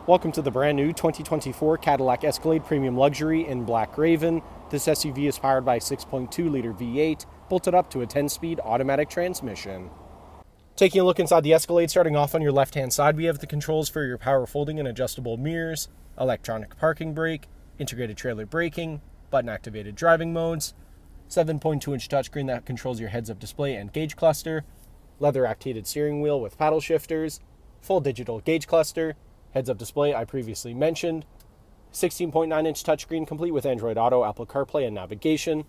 Welcome to the brand new 2024 Cadillac Escalade Premium Luxury in Black Raven. This SUV is powered by a 6.2-liter V8, bolted up to a 10-speed automatic transmission. Taking a look inside the Escalade, starting off on your left-hand side, we have the controls for your power folding and adjustable mirrors, electronic parking brake, integrated trailer braking, button-activated driving modes, 7.2-inch touchscreen that controls your heads-up display and gauge cluster, leather-activated steering wheel with paddle shifters, full digital gauge cluster, heads-up display I previously mentioned, 16.9-inch touchscreen complete with Android Auto, Apple CarPlay, and navigation,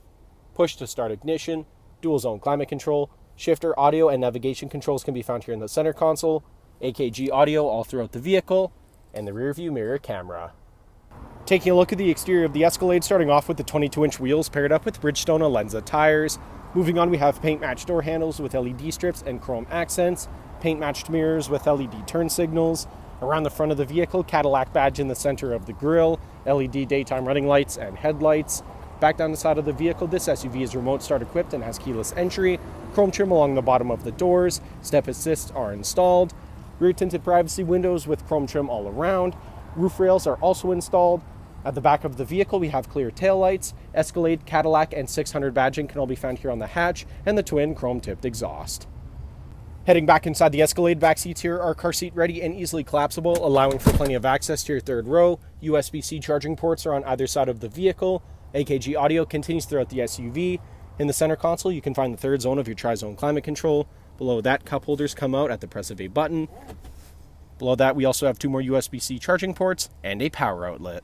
push-to-start ignition, dual-zone climate control, shifter audio and navigation controls can be found here in the center console, AKG audio all throughout the vehicle, and the rear-view mirror camera. Taking a look at the exterior of the Escalade, starting off with the 22-inch wheels paired up with Bridgestone Alenza tires. Moving on, we have paint-matched door handles with LED strips and chrome accents, paint-matched mirrors with LED turn signals. Around the front of the vehicle, Cadillac badge in the center of the grille, LED daytime running lights and headlights. Back down the side of the vehicle, this SUV is remote start equipped and has keyless entry. Chrome trim along the bottom of the doors. Step assists are installed. Rear tinted privacy windows with chrome trim all around. Roof rails are also installed. At the back of the vehicle, we have clear taillights. Escalade, Cadillac, and 600 badging can all be found here on the hatch, and the twin chrome-tipped exhaust. Heading back inside the Escalade, back seats here are car seat ready and easily collapsible, allowing for plenty of access to your third row. USB-C charging ports are on either side of the vehicle. AKG audio continues throughout the SUV. In the center console, you can find the third zone of your tri-zone climate control. Below that, cup holders come out at the press of a button. Below that, we also have two more USB-C charging ports and a power outlet.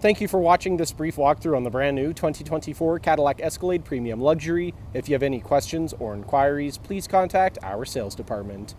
Thank you for watching this brief walkthrough on the brand new 2024 Cadillac Escalade Premium Luxury. If you have any questions or inquiries, please contact our sales department.